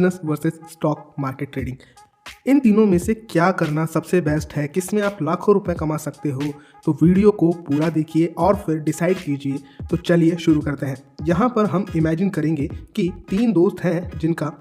Business versus stock market trading. इन तीनों में से क्या करना सबसे बेस्ट है, किसमें आप लाखों रुपए कमा सकते हो, तो वीडियो को पूरा देखिए और फिर डिसाइड कीजिए। तो चलिए शुरू करते हैं। यहाँ पर हम इमेजिन करेंगे कि 3 दोस्त हैं जिनका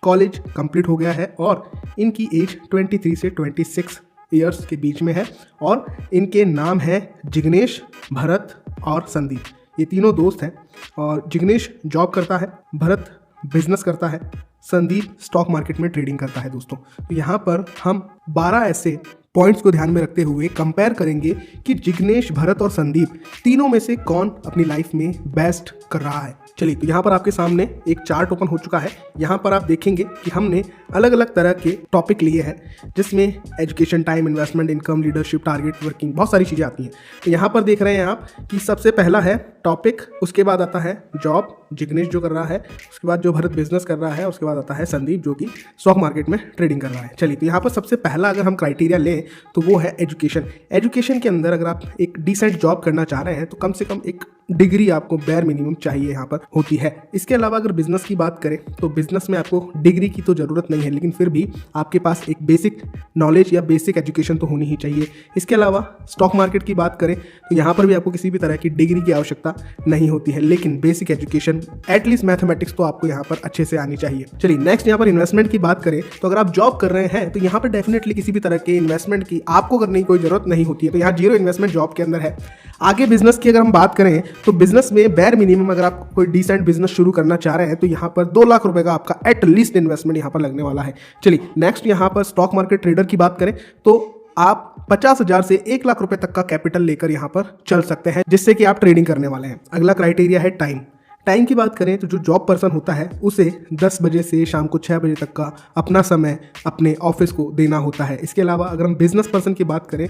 कॉलेज कंप्लीट हो गया है और इनकी एज 23 से 26 ईयर्स के बीच में है और इनके नाम है जिग्नेश, भरत और संदीप। ये तीनों दोस्त हैं और जिग्नेश जॉब करता है, भरत बिजनेस करता है, संदीप स्टॉक मार्केट में ट्रेडिंग करता है। दोस्तों तो यहाँ पर हम 12 ऐसे पॉइंट्स को ध्यान में रखते हुए कंपेयर करेंगे कि जिग्नेश, भरत और संदीप तीनों में से कौन अपनी लाइफ में बेस्ट कर रहा है। चलिए, तो यहाँ पर आपके सामने एक चार्ट ओपन हो चुका है। यहाँ पर आप देखेंगे कि हमने अलग अलग तरह के टॉपिक लिए हैं जिसमें education, time, investment, income, leadership, target, working, बहुत सारी चीज़ें आती हैं। तो यहाँ पर देख रहे हैं आप कि सबसे पहला है टॉपिक, उसके बाद आता है जॉब, जिग्नेश जो कर रहा है, उसके बाद जो भरत बिजनेस कर रहा है, उसके बाद आता है संदीप जो कि स्टॉक मार्केट में ट्रेडिंग कर रहा है। चलिए, तो यहाँ पर सबसे पहला अगर हम क्राइटेरिया लें तो वो है एजुकेशन। एजुकेशन के अंदर अगर आप एक डिसेंट जॉब करना चाह रहे हैं तो कम से कम एक डिग्री आपको बेयर मिनिमम चाहिए यहाँ पर होती है। इसके अलावा अगर बिजनेस की बात करें तो बिजनेस में आपको डिग्री की तो ज़रूरत नहीं है, लेकिन फिर भी आपके पास एक बेसिक नॉलेज या बेसिक एजुकेशन तो होनी ही चाहिए। इसके अलावा स्टॉक मार्केट की बात करें तो यहाँ पर भी आपको किसी भी तरह की डिग्री की आवश्यकता नहीं होती है, लेकिन बेसिक एजुकेशन एटलीस्ट मैथमेटिक्स तो आपको यहाँ पर अच्छे से आनी चाहिए। चलिए, नेक्स्ट यहाँ पर इन्वेस्टमेंट की बात करें तो अगर आप जॉब कर रहे हैं तो यहाँ पर डेफिनेटली किसी भी तरह के इन्वेस्टमेंट की आपको करने की कोई ज़रूरत नहीं होती है, तो यहाँ जीरो इन्वेस्टमेंट जॉब के अंदर है। आगे बिजनेस की अगर हम बात करें तो बिजनेस में बेयर मिनिमम अगर आप कोई डिसेंट बिजनेस शुरू करना चाह रहे हैं तो यहाँ पर 2 लाख रुपए का आपका एटलीस्ट इन्वेस्टमेंट यहाँ पर लगने वाला है। चलिए, नेक्स्ट यहाँ पर स्टॉक मार्केट ट्रेडर की बात करें तो आप 50,000 से 1 लाख रुपए तक का कैपिटल लेकर यहाँ पर चल सकते हैं जिससे कि आप ट्रेडिंग करने वाले हैं। अगला क्राइटेरिया है टाइम। टाइम की बात करें तो जो जॉब पर्सन होता है उसे 10 बजे से शाम को 6 बजे तक का अपना समय अपने ऑफिस को देना होता है। इसके अलावा अगर हम बिजनेस पर्सन की बात करें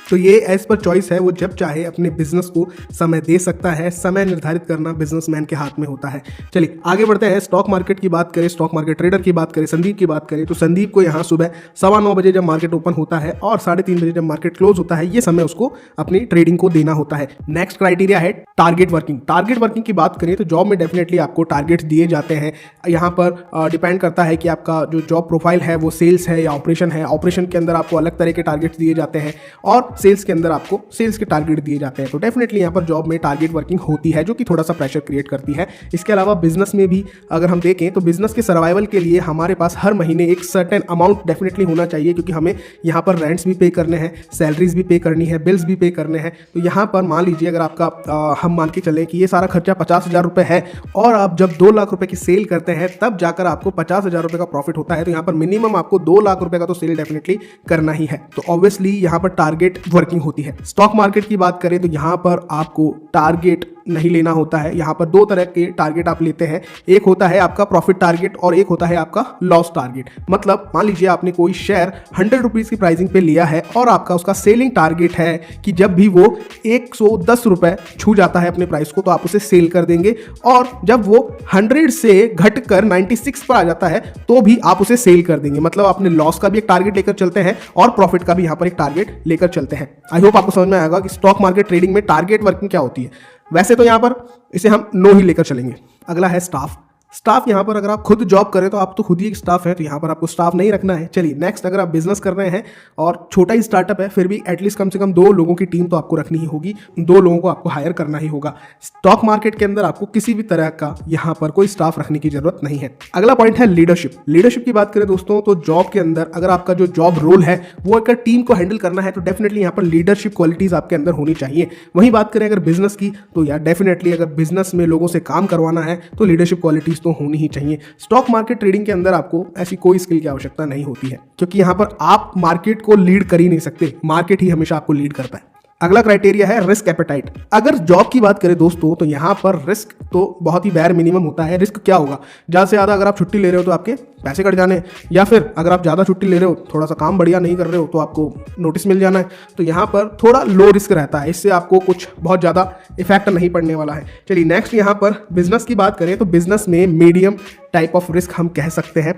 तो ये एज पर चॉइस है, वो जब चाहे अपने बिजनेस को समय दे सकता है। समय निर्धारित करना बिजनेसमैन के हाथ में होता है। चलिए आगे बढ़ते हैं। स्टॉक मार्केट की बात करें, स्टॉक मार्केट ट्रेडर की बात करें, संदीप की बात करें तो संदीप को यहाँ सुबह 9:15 बजे जब मार्केट ओपन होता है और 3:30 बजे जब मार्केट क्लोज होता है, ये समय उसको अपनी ट्रेडिंग को देना होता है। नेक्स्ट क्राइटेरिया है टारगेट वर्किंग। टारगेट वर्किंग की बात करें तो जॉब में डेफिनेटली आपको टारगेट्स दिए जाते हैं। यहाँ पर डिपेंड करता है कि आपका जो जॉब प्रोफाइल है वो सेल्स है या ऑपरेशन है। ऑपरेशन के अंदर आपको अलग तरह के टारगेट्स दिए जाते हैं और सेल्स के अंदर आपको सेल्स के टारगेट दिए जाते हैं। तो डेफिनेटली यहाँ पर जॉब में टारगेट वर्किंग होती है जो कि थोड़ा सा प्रेशर क्रिएट करती है। इसके अलावा बिजनेस में भी अगर हम देखें तो बिजनेस के सर्वाइवल के लिए हमारे पास हर महीने एक सर्टेन अमाउंट डेफिनेटली होना चाहिए, क्योंकि हमें यहाँ पर रेंट्स भी पे करने हैं, सैलरीज भी पे करनी है, बिल्स भी पे करने हैं। तो यहाँ पर मान लीजिए अगर आपका हम मान के चलें कि ये सारा खर्चा 50,000 रुपये है और आप जब 2 लाख रुपये की सेल करते हैं तब जाकर आपको 50,000 रुपये का प्रॉफिट होता है, तो यहाँ पर मिनिमम आपको 2 लाख रुपये का तो सेल डेफिनेटली करना ही है। तो ऑब्वियसली यहाँ पर टारगेट वर्किंग होती है। स्टॉक मार्केट की बात करें तो यहाँ पर आपको टारगेट नहीं लेना होता है। यहाँ पर 2 तरह के टारगेट आप लेते हैं, एक होता है आपका प्रॉफिट टारगेट और एक होता है आपका लॉस टारगेट। मतलब मान लीजिए आपने कोई शेयर 100 रुपीज़ की प्राइसिंग पे लिया है और आपका उसका सेलिंग टारगेट है कि जब भी वो 110 रुपये छू जाता है अपने प्राइस को तो आप उसे सेल कर देंगे, और जब वो 100 से घटकर 96 पर आ जाता है तो भी आप उसे सेल कर देंगे। मतलब आपने लॉस का भी एक टारगेट लेकर चलते हैं और प्रॉफिट का भी यहाँ पर एक टारगेट लेकर चलते हैं। आई होप आपको समझ में आएगा कि स्टॉक मार्केट ट्रेडिंग में टारगेट वर्किंग क्या होती है। वैसे तो यहाँ पर इसे हम नो ही लेकर चलेंगे। अगला है स्टाफ। स्टाफ यहाँ पर अगर आप खुद जॉब करें तो आप तो खुद ही एक स्टाफ है, तो यहाँ पर आपको स्टाफ नहीं रखना है। चलिए नेक्स्ट, अगर आप बिजनेस कर रहे हैं और छोटा ही स्टार्टअप है फिर भी एटलीस्ट कम से कम 2 लोगों की टीम तो आपको रखनी ही होगी, 2 लोगों को आपको हायर करना ही होगा। स्टॉक मार्केट के अंदर आपको किसी भी तरह का यहाँ पर कोई स्टाफ रखने की जरूरत नहीं है। अगला पॉइंट है लीडरशिप। लीडरशिप की बात करें दोस्तों तो जॉब के अंदर अगर आपका जो जॉब रोल है वो अगर टीम को हैंडल करना है तो डेफिनेटली यहाँ पर लीडरशिप क्वालिटीज आपके अंदर होनी चाहिए। वहीं बात करें अगर बिजनेस की तो यार डेफिनेटली अगर बिजनेस में लोगों से काम करवाना है तो लीडरशिप क्वालिटीज तो होनी ही चाहिए। स्टॉक मार्केट ट्रेडिंग के अंदर आपको ऐसी कोई स्किल की आवश्यकता नहीं होती है, क्योंकि यहां पर आप मार्केट को लीड कर ही नहीं सकते, मार्केट ही हमेशा आपको लीड करता है। अगला क्राइटेरिया है रिस्क एपेटाइट। अगर जॉब की बात करें दोस्तों तो यहाँ पर रिस्क तो बहुत ही बेयर मिनिमम होता है। रिस्क क्या होगा, ज़्यादा से ज़्यादा अगर आप छुट्टी ले रहे हो तो आपके पैसे कट जाने, या फिर अगर आप ज़्यादा छुट्टी ले रहे हो, थोड़ा सा काम बढ़िया नहीं कर रहे हो तो आपको नोटिस मिल जाना है। तो यहाँ पर थोड़ा लो रिस्क रहता है, इससे आपको कुछ बहुत ज़्यादा इफेक्ट नहीं पड़ने वाला है। चलिए नेक्स्ट, यहाँ पर बिजनेस की बात करें तो बिजनेस में मीडियम टाइप ऑफ रिस्क हम कह सकते हैं।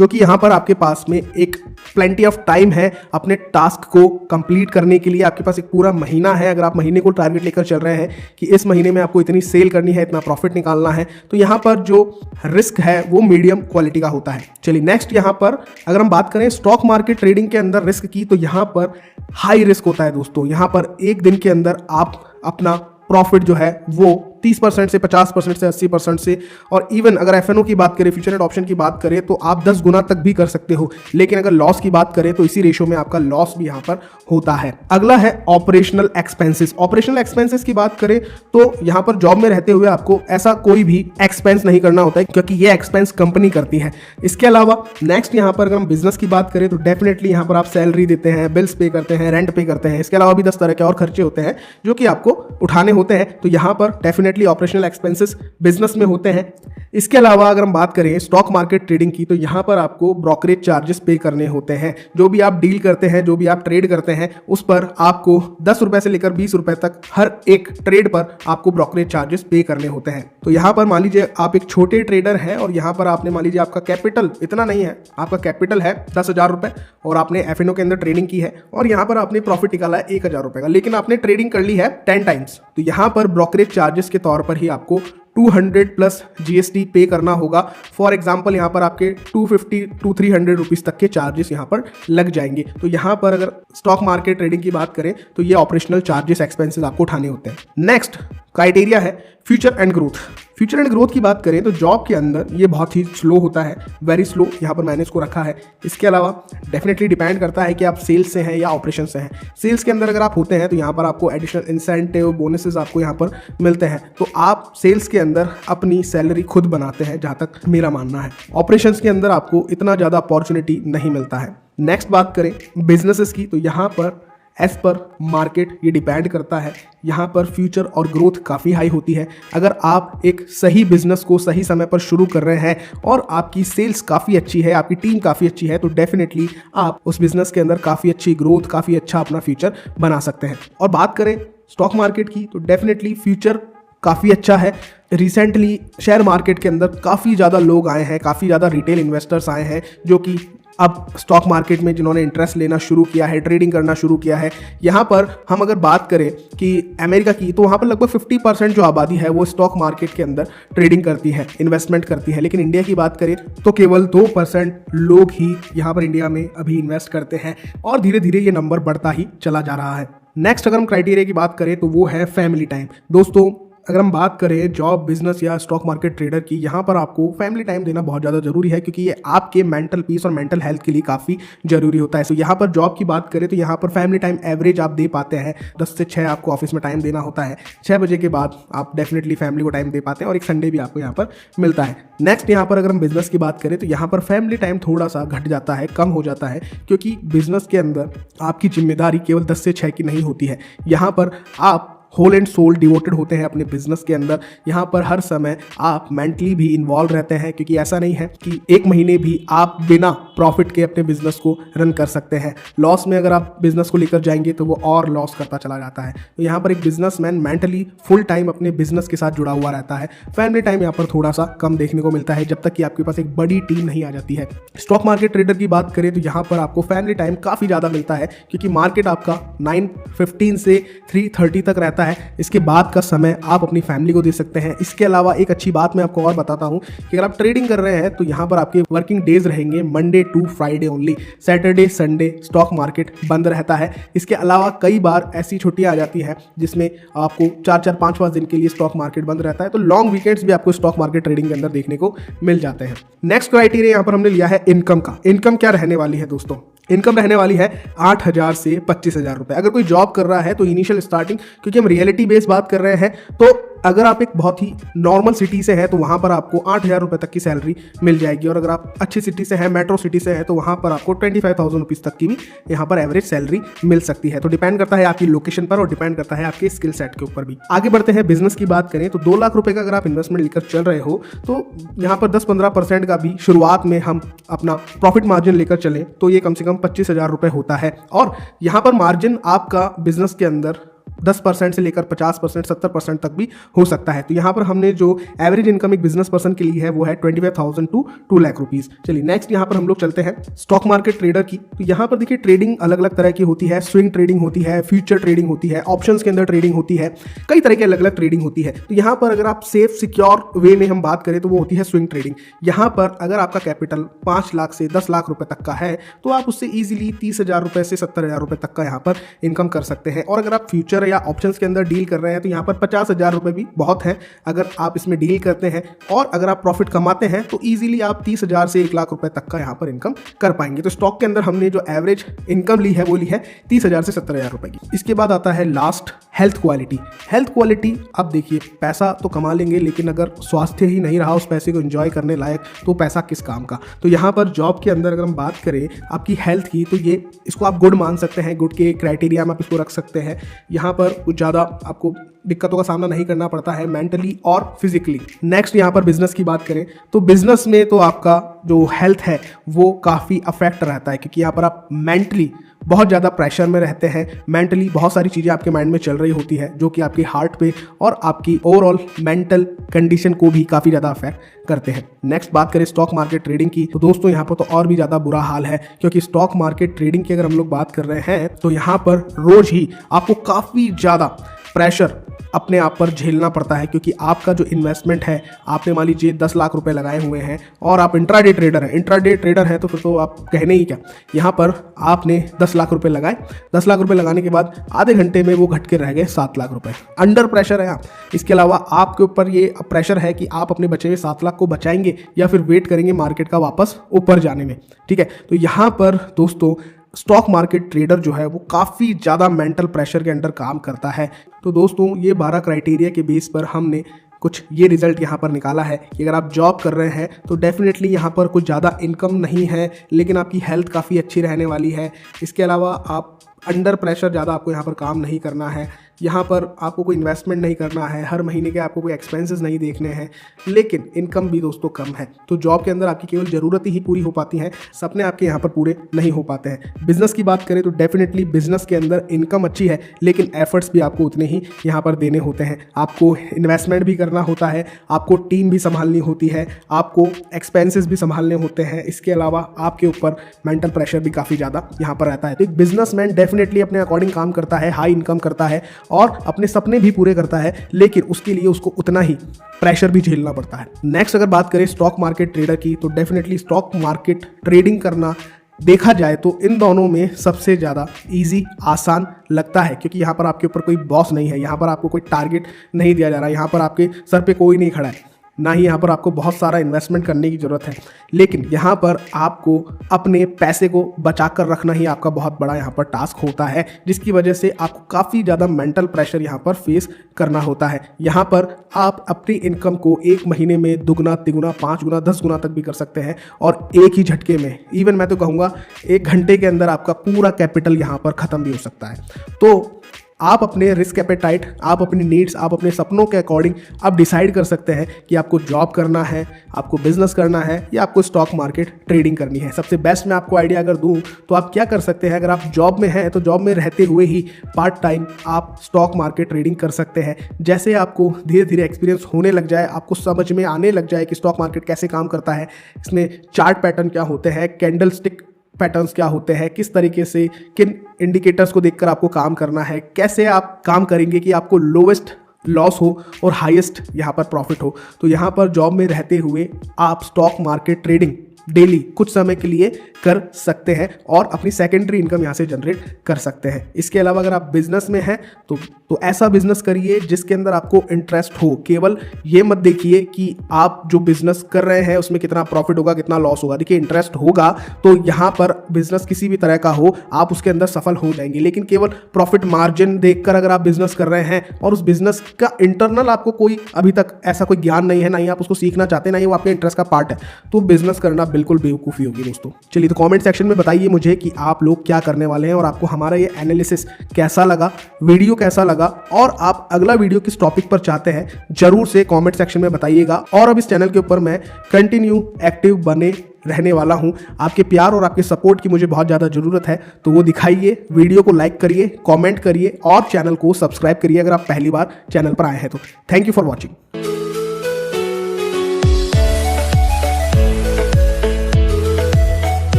क्योंकि यहाँ पर आपके पास में एक प्लेंटी ऑफ टाइम है अपने टास्क को कंप्लीट करने के लिए। आपके पास एक पूरा महीना है। अगर आप महीने को टारगेट लेकर चल रहे हैं कि इस महीने में आपको इतनी सेल करनी है, इतना प्रॉफिट निकालना है, तो यहाँ पर जो रिस्क है वो मीडियम क्वालिटी का होता है। चलिए नेक्स्ट, यहाँ पर अगर हम बात करें स्टॉक मार्केट ट्रेडिंग के अंदर रिस्क की, तो यहाँ पर हाई रिस्क होता है दोस्तों। यहाँ पर एक दिन के अंदर आप अपना प्रॉफिट जो है वो 30% से 50% से 80% से, और इवन अगर एफएनओ की बात करें, फ्यूचर एंड ऑप्शन की बात करें, तो आप 10 गुना तक भी कर सकते हो। लेकिन अगर लॉस की बात करें तो इसी रेशो में आपका लॉस भी यहाँ पर होता है। अगला है ऑपरेशनल एक्सपेंसेस। ऑपरेशनल एक्सपेंसेस की बात करें तो यहाँ पर जॉब में रहते हुए आपको ऐसा कोई भी एक्सपेंस नहीं करना होता है, क्योंकि ये एक्सपेंस कंपनी करती है। इसके अलावा नेक्स्ट यहाँ पर अगर हम बिजनेस की बात करें तो डेफिनेटली यहाँ पर आप सैलरी देते हैं, बिल्स पे करते हैं, रेंट पे करते हैं। इसके अलावा भी 10 तरह के और खर्चे होते हैं जो कि आपको उठाने होते हैं। तो यहाँ पर डेफिनेटली ऑपरेशनल एक्सपेंसेस बिजनेस में होते हैं। इसके अलावा अगर हम बात करें स्टॉक मार्केट ट्रेडिंग की, तो यहाँ पर आपको ब्रोकरेज चार्जेस पे करने होते हैं। जो भी आप डील करते हैं, जो भी आप ट्रेड करते हैं, उस पर आपको 10 रुपए से लेकर 20 रुपए तक हर एक ट्रेड पर आपको ब्रोकरेज चार्जेस पे करने होते हैं। तो यहाँ पर मान लीजिए आप एक छोटे ट्रेडर हैं और यहाँ पर आपने मान लीजिए आपका कैपिटल इतना नहीं है, आपका कैपिटल है 10,000 रुपए और आपने एफएनओ के अंदर ट्रेडिंग की है और यहाँ पर आपने प्रॉफिट निकाला है 1,000 रुपए का, लेकिन आपने ट्रेडिंग कर ली है 10 टाइम्स। तो यहाँ पर ब्रोकरेज चार्जेस के तौर पर ही आपको 200 प्लस जीएसटी पे करना होगा। फॉर एग्जांपल यहाँ पर आपके 250 to 300 रुपीज़ तक के चार्जेस यहाँ पर लग जाएंगे। तो यहाँ पर अगर स्टॉक मार्केट ट्रेडिंग की बात करें तो ये ऑपरेशनल चार्जेस एक्सपेंसेस आपको उठाने होते हैं। नेक्स्ट क्राइटेरिया है future and growth. Future and growth की बात करें तो जॉब के अंदर ये बहुत ही स्लो होता है, वेरी स्लो यहाँ पर मैंने इसको रखा है। इसके अलावा डेफिनेटली डिपेंड करता है कि आप सेल्स से हैं या ऑपरेशन से हैं। सेल्स के अंदर अगर आप होते हैं तो यहाँ पर आपको एडिशनल इंसेंटिव बोनसेस आपको यहाँ पर मिलते हैं, तो आप सेल्स के अंदर अपनी सैलरी खुद बनाते हैं, जहाँ तक मेरा मानना है। ऑपरेशंस के अंदर आपको इतना ज़्यादा अपॉर्चुनिटी नहीं मिलता है। नेक्स्ट बात करें बिजनेसेस की, तो यहाँ पर एज पर मार्केट ये डिपेंड करता है। यहाँ पर फ्यूचर और ग्रोथ काफ़ी हाई होती है। अगर आप एक सही बिजनेस को सही समय पर शुरू कर रहे हैं और आपकी सेल्स काफ़ी अच्छी है, आपकी टीम काफ़ी अच्छी है, तो डेफिनेटली आप उस बिजनेस के अंदर काफ़ी अच्छी ग्रोथ, काफ़ी अच्छा अपना फ्यूचर बना सकते हैं। और बात करें स्टॉक मार्केट की, तो डेफिनेटली फ्यूचर काफ़ी अच्छा है। रिसेंटली शेयर मार्केट के अंदर काफ़ी ज़्यादा लोग आए हैं, काफ़ी ज़्यादा रिटेल इन्वेस्टर्स आए हैं जो कि अब स्टॉक मार्केट में जिन्होंने इंटरेस्ट लेना शुरू किया है, ट्रेडिंग करना शुरू किया है। यहाँ पर हम अगर बात करें कि अमेरिका की, तो वहाँ पर लगभग 50% जो आबादी है वो स्टॉक मार्केट के अंदर ट्रेडिंग करती है, इन्वेस्टमेंट करती है। लेकिन इंडिया की बात करें तो केवल 2% लोग ही यहाँ पर इंडिया में अभी इन्वेस्ट करते हैं और धीरे धीरे ये नंबर बढ़ता ही चला जा रहा है। नेक्स्ट अगर हम क्राइटेरिया की बात करें तो वो है फैमिली टाइम। दोस्तों अगर हम बात करें जॉब, बिजनेस या स्टॉक मार्केट ट्रेडर की, यहाँ पर आपको फैमिली टाइम देना बहुत ज़्यादा जरूरी है, क्योंकि ये आपके मेंटल पीस और मेंटल हेल्थ के लिए काफ़ी जरूरी होता है। तो यहाँ पर जॉब की बात करें तो यहाँ पर फैमिली टाइम एवरेज आप दे पाते हैं 10 से 6 आपको ऑफिस में टाइम देना होता है। 6 बजे के बाद आप डेफिनेटली फैमिली को टाइम दे पाते हैं और एक संडे भी आपको यहाँ पर मिलता है। नेक्स्ट यहाँ पर अगर हम बिजनेस की बात करें तो यहाँ पर फैमिली टाइम थोड़ा सा घट जाता है, कम हो जाता है, क्योंकि बिजनेस के अंदर आपकी जिम्मेदारी केवल 10 से 6 की नहीं होती है। यहाँ पर आप होल एंड सोल डिवोटेड होते हैं अपने बिजनेस के अंदर। यहाँ पर हर समय आप मेंटली भी इन्वॉल्व रहते हैं, क्योंकि ऐसा नहीं है कि एक महीने भी आप बिना प्रॉफिट के अपने बिजनेस को रन कर सकते हैं। लॉस में अगर आप बिजनेस को लेकर जाएंगे तो वो और लॉस करता चला जाता है। तो यहाँ पर एक बिजनेसमैन मेंटली फुल टाइम अपने बिजनेस के साथ जुड़ा हुआ रहता है। फैमिली टाइम यहाँ पर थोड़ा सा कम देखने को मिलता है, जब तक कि आपके पास एक बड़ी टीम नहीं आ जाती है। स्टॉक मार्केट ट्रेडर की बात करें तो यहाँ पर आपको फैमिली टाइम काफ़ी ज़्यादा मिलता है, क्योंकि मार्केट आपका 9:15 से 3:30 तक रहता है। इसके बाद का समय आप अपनी फैमिली को दे सकते हैं। इसके अलावा एक अच्छी बात मैं आपको और बताता हूं कि अगर आप ट्रेडिंग कर रहे हैं तो यहां पर आपके वर्किंग डेज रहेंगे Monday to Friday only. Saturday Sunday stock market बंद रहता है। इसके अलावा कई बार ऐसी छुट्टियां आ जाती हैं जिसमें आपको 4-4, 5-5 दिन के लिए स्टॉक मार्केट बंद रहता है। तो लॉन्ग वीकेंड्स भी आपको स्टॉक मार्केट ट्रेडिंग के अंदर देखने को मिल जाते हैं। नेक्स्ट क्राइटेरिया यहां पर हमने लिया है इनकम का। इनकम क्या रहने वाली है दोस्तों? इनकम रहने वाली है 8,000 से 25,000 रुपए। अगर कोई जॉब कर रहा है तो इनिशियल स्टार्टिंग, क्योंकि हम रियलिटी बेस्ड बात कर रहे हैं, तो अगर आप एक बहुत ही नॉर्मल सिटी से हैं तो वहाँ पर आपको 8,000 रुपये तक की सैलरी मिल जाएगी। और अगर आप अच्छी सिटी से हैं, मेट्रो सिटी से हैं, तो वहाँ पर आपको 25,000 रुपीज़ तक की भी यहाँ पर एवरेज सैलरी मिल सकती है। तो डिपेंड करता है आपकी लोकेशन पर और डिपेंड करता है आपके स्किल सेट के ऊपर भी। आगे बढ़ते हैं बिजनेस की बात करें तो 2 लाख रुपये का अगर आप इन्वेस्टमेंट लेकर चल रहे हो तो यहाँ पर 10-15% का भी शुरुआत में हम अपना प्रॉफिट मार्जिन लेकर चलें तो ये कम से कम 25,000 रुपये होता है। और यहाँ पर मार्जिन आपका बिजनेस के अंदर 10% से लेकर 50%, 70% तक भी हो सकता है। तो यहाँ पर हमने जो एवरेज इनकम एक बिजनेस पर्सन के लिए है वो है 25,000 टू 2 लाख रुपीज़। चलिए नेक्स्ट यहाँ पर हम लोग चलते हैं स्टॉक मार्केट ट्रेडर की। तो यहाँ पर देखिए ट्रेडिंग अलग अलग तरह की होती है, स्विंग ट्रेडिंग होती है, फ्यूचर ट्रेडिंग होती है, ऑप्शंस के अंदर ट्रेडिंग होती है, कई तरह की अलग अलग ट्रेडिंग होती है। तो यहाँ पर अगर आप सेफ सिक्योर वे में हम बात करें तो वो होती है स्विंग ट्रेडिंग। यहाँ पर अगर आपका कैपिटल 5 लाख से 10 लाख रुपए तक का है तो आप उससे ईजिली 30,000 रुपए से 70,000 रुपए तक का यहाँ पर इनकम कर सकते हैं। और अगर आप फ्यूचर या ऑप्शंस के अंदर डील कर रहे हैं तो यहाँ पर 50,000 रुपए भी बहुत है अगर आप इसमें डील करते हैं। और अगर आप प्रॉफिट कमाते हैं तो ईजिली आप 30,000 से 1 लाख रुपए तक का यहाँ पर इनकम कर पाएंगे। तो स्टॉक के अंदर हमने जो एवरेज इनकम ली है वो ली है 30,000 से 70,000 रुपए की। इसके बाद आता है last health quality. Health quality, अब देखिए पैसा तो कमा लेंगे लेकिन अगर स्वास्थ्य ही नहीं रहा उस पैसे को एंजॉय करने लायक तो पैसा किस काम का। तो यहाँ पर जॉब के अंदर अगर हम बात करें आपकी हेल्थ की तो ये इसको आप गुड मान सकते हैं, गुड के क्राइटेरिया में आप इसको रख सकते हैं। यहाँ पर कुछ ज़्यादा आपको दिक्कतों का सामना नहीं करना पड़ता है मेंटली और फिजिकली। नेक्स्ट यहाँ पर बिजनेस की बात करें तो बिजनेस में तो आपका जो हेल्थ है वो काफ़ी अफेक्ट रहता है क्योंकि यहाँ पर आप मेंटली बहुत ज़्यादा प्रेशर में रहते हैं। मेंटली बहुत सारी चीज़ें आपके माइंड में चल रही होती है जो कि आपके हार्ट पे और आपकी ओवरऑल मेंटल कंडीशन को भी काफ़ी ज़्यादा अफेक्ट करते हैं। नेक्स्ट बात करें स्टॉक मार्केट ट्रेडिंग की तो दोस्तों यहाँ पर तो और भी ज़्यादा बुरा हाल है क्योंकि स्टॉक मार्केट ट्रेडिंग की अगर हम लोग बात कर रहे हैं तो यहाँ पर रोज़ ही आपको काफ़ी ज़्यादा प्रेशर अपने आप पर झेलना पड़ता है क्योंकि आपका जो इन्वेस्टमेंट है, आपने मान लीजिए 10 लाख रुपए लगाए हुए हैं और आप इंट्राडे ट्रेडर हैं। इंट्राडे ट्रेडर है तो फिर तो आप कहने ही क्या, यहाँ पर आपने 10 लाख रुपए लगाए, 10 लाख रुपए लगाने के बाद आधे घंटे में वो घट के रह गए 7 लाख रुपए। अंडर प्रेशर है आप। इसके अलावा आपके ऊपर ये प्रेशर है कि आप अपने बचे हुए 7 लाख को बचाएंगे या फिर वेट करेंगे मार्केट का वापस ऊपर जाने में। ठीक है, तो यहाँ पर दोस्तों स्टॉक मार्केट ट्रेडर जो है वो काफ़ी ज़्यादा मेंटल प्रेशर के अंडर काम करता है। तो दोस्तों ये 12 क्राइटेरिया के बेस पर हमने कुछ ये रिजल्ट यहाँ पर निकाला है कि अगर आप जॉब कर रहे हैं तो डेफिनेटली यहाँ पर कुछ ज़्यादा इनकम नहीं है लेकिन आपकी हेल्थ काफ़ी अच्छी रहने वाली है। इसके अलावा आप अंडर प्रेशर ज़्यादा आपको यहाँ पर काम नहीं करना है, यहाँ पर आपको कोई इन्वेस्टमेंट नहीं करना है, हर महीने के आपको कोई एक्सपेंसेस नहीं देखने हैं, लेकिन इनकम भी दोस्तों कम है। तो जॉब के अंदर आपकी केवल ज़रूरतें ही पूरी हो पाती हैं, सपने आपके यहाँ पर पूरे नहीं हो पाते हैं। बिजनेस की बात करें तो डेफिनेटली बिजनेस के अंदर इनकम अच्छी है लेकिन एफर्ट्स भी आपको उतने ही यहाँ पर देने होते हैं। आपको इन्वेस्टमेंट भी करना होता है, आपको टीम भी संभालनी होती है, आपको एक्सपेंसेस भी संभालने होते हैं। इसके अलावा आपके ऊपर मेंटल प्रेशर भी काफ़ी ज़्यादा यहाँ पर रहता है। तो एक बिजनेसमैन डेफिनेटली अपने अकॉर्डिंग काम करता है, हाई इनकम करता है और अपने सपने भी पूरे करता है, लेकिन उसके लिए उसको उतना ही प्रेशर भी झेलना पड़ता है। नेक्स्ट अगर बात करें स्टॉक मार्केट ट्रेडर की तो डेफिनेटली स्टॉक मार्केट ट्रेडिंग करना देखा जाए तो इन दोनों में सबसे ज़्यादा इजी आसान लगता है क्योंकि यहाँ पर आपके ऊपर कोई बॉस नहीं है, यहाँ पर आपको कोई टारगेट नहीं दिया जा रहा है, यहाँ पर आपके सर पे कोई नहीं खड़ा है, ना ही यहाँ पर आपको बहुत सारा इन्वेस्टमेंट करने की ज़रूरत है। लेकिन यहाँ पर आपको अपने पैसे को बचा कर रखना ही आपका बहुत बड़ा यहाँ पर टास्क होता है, जिसकी वजह से आपको काफ़ी ज़्यादा मेंटल प्रेशर यहाँ पर फेस करना होता है। यहाँ पर आप अपनी इनकम को एक महीने में दुगना, तिगुना, 5 गुना, 10 गुना तक भी कर सकते हैं और एक ही झटके में, इवन मैं तो कहूँगा 1 घंटे के अंदर आपका पूरा कैपिटल यहाँ पर ख़त्म भी हो सकता है। तो आप अपने रिस्क एपेटाइट, आप अपनी नीड्स, आप अपने सपनों के अकॉर्डिंग आप डिसाइड कर सकते हैं कि आपको जॉब करना है, आपको बिजनेस करना है या आपको स्टॉक मार्केट ट्रेडिंग करनी है। सबसे बेस्ट मैं आपको आइडिया अगर दूं तो आप क्या कर सकते हैं, अगर आप जॉब में हैं तो जॉब में रहते हुए ही पार्ट टाइम आप स्टॉक मार्केट ट्रेडिंग कर सकते हैं। जैसे आपको धीरे धीरे एक्सपीरियंस होने लग जाए, आपको समझ में आने लग जाए कि स्टॉक मार्केट कैसे काम करता है, इसमें चार्ट पैटर्न क्या होते हैं, कैंडल स्टिक पैटर्न्स क्या होते हैं, किस तरीके से किन इंडिकेटर्स को देखकर आपको काम करना है, कैसे आप काम करेंगे कि आपको लोवेस्ट लॉस हो और हाईएस्ट यहाँ पर प्रॉफिट हो। तो यहाँ पर जॉब में रहते हुए आप स्टॉक मार्केट ट्रेडिंग डेली कुछ समय के लिए कर सकते हैं और अपनी सेकेंडरी इनकम यहाँ से जनरेट कर सकते हैं। इसके अलावा अगर आप बिजनेस में हैं तो ऐसा बिजनेस करिए जिसके अंदर आपको इंटरेस्ट हो। केवल ये मत देखिए कि आप जो बिजनेस कर रहे हैं उसमें कितना प्रॉफिट होगा, कितना लॉस होगा। देखिए इंटरेस्ट होगा तो यहाँ पर बिजनेस किसी भी तरह का हो आप उसके अंदर सफल हो जाएंगे, लेकिन केवल प्रॉफिट मार्जिन देखकर अगर आप बिजनेस कर रहे हैं और उस बिजनेस का इंटरनल आपको कोई अभी तक ऐसा कोई ज्ञान नहीं है, ना ही आप उसको सीखना चाहते, ना ही वो आपके इंटरेस्ट का पार्ट है, तो बिजनेस करना बिल्कुल बेवकूफ़ी होगी दोस्तों। चलिए तो कमेंट सेक्शन में बताइए मुझे कि आप लोग क्या करने वाले हैं और आपको हमारा ये एनालिसिस कैसा लगा, वीडियो कैसा लगा और आप अगला वीडियो किस टॉपिक पर चाहते हैं जरूर से कमेंट सेक्शन में बताइएगा। और अब इस चैनल के ऊपर मैं कंटिन्यू एक्टिव बने रहने वाला हूँ। आपके प्यार और आपके सपोर्ट की मुझे बहुत ज़्यादा ज़रूरत है, तो वो दिखाइए, वीडियो को लाइक करिए, कमेंट करिए और चैनल को सब्सक्राइब करिए अगर आप पहली बार चैनल पर आए हैं तो। Thank you for watching.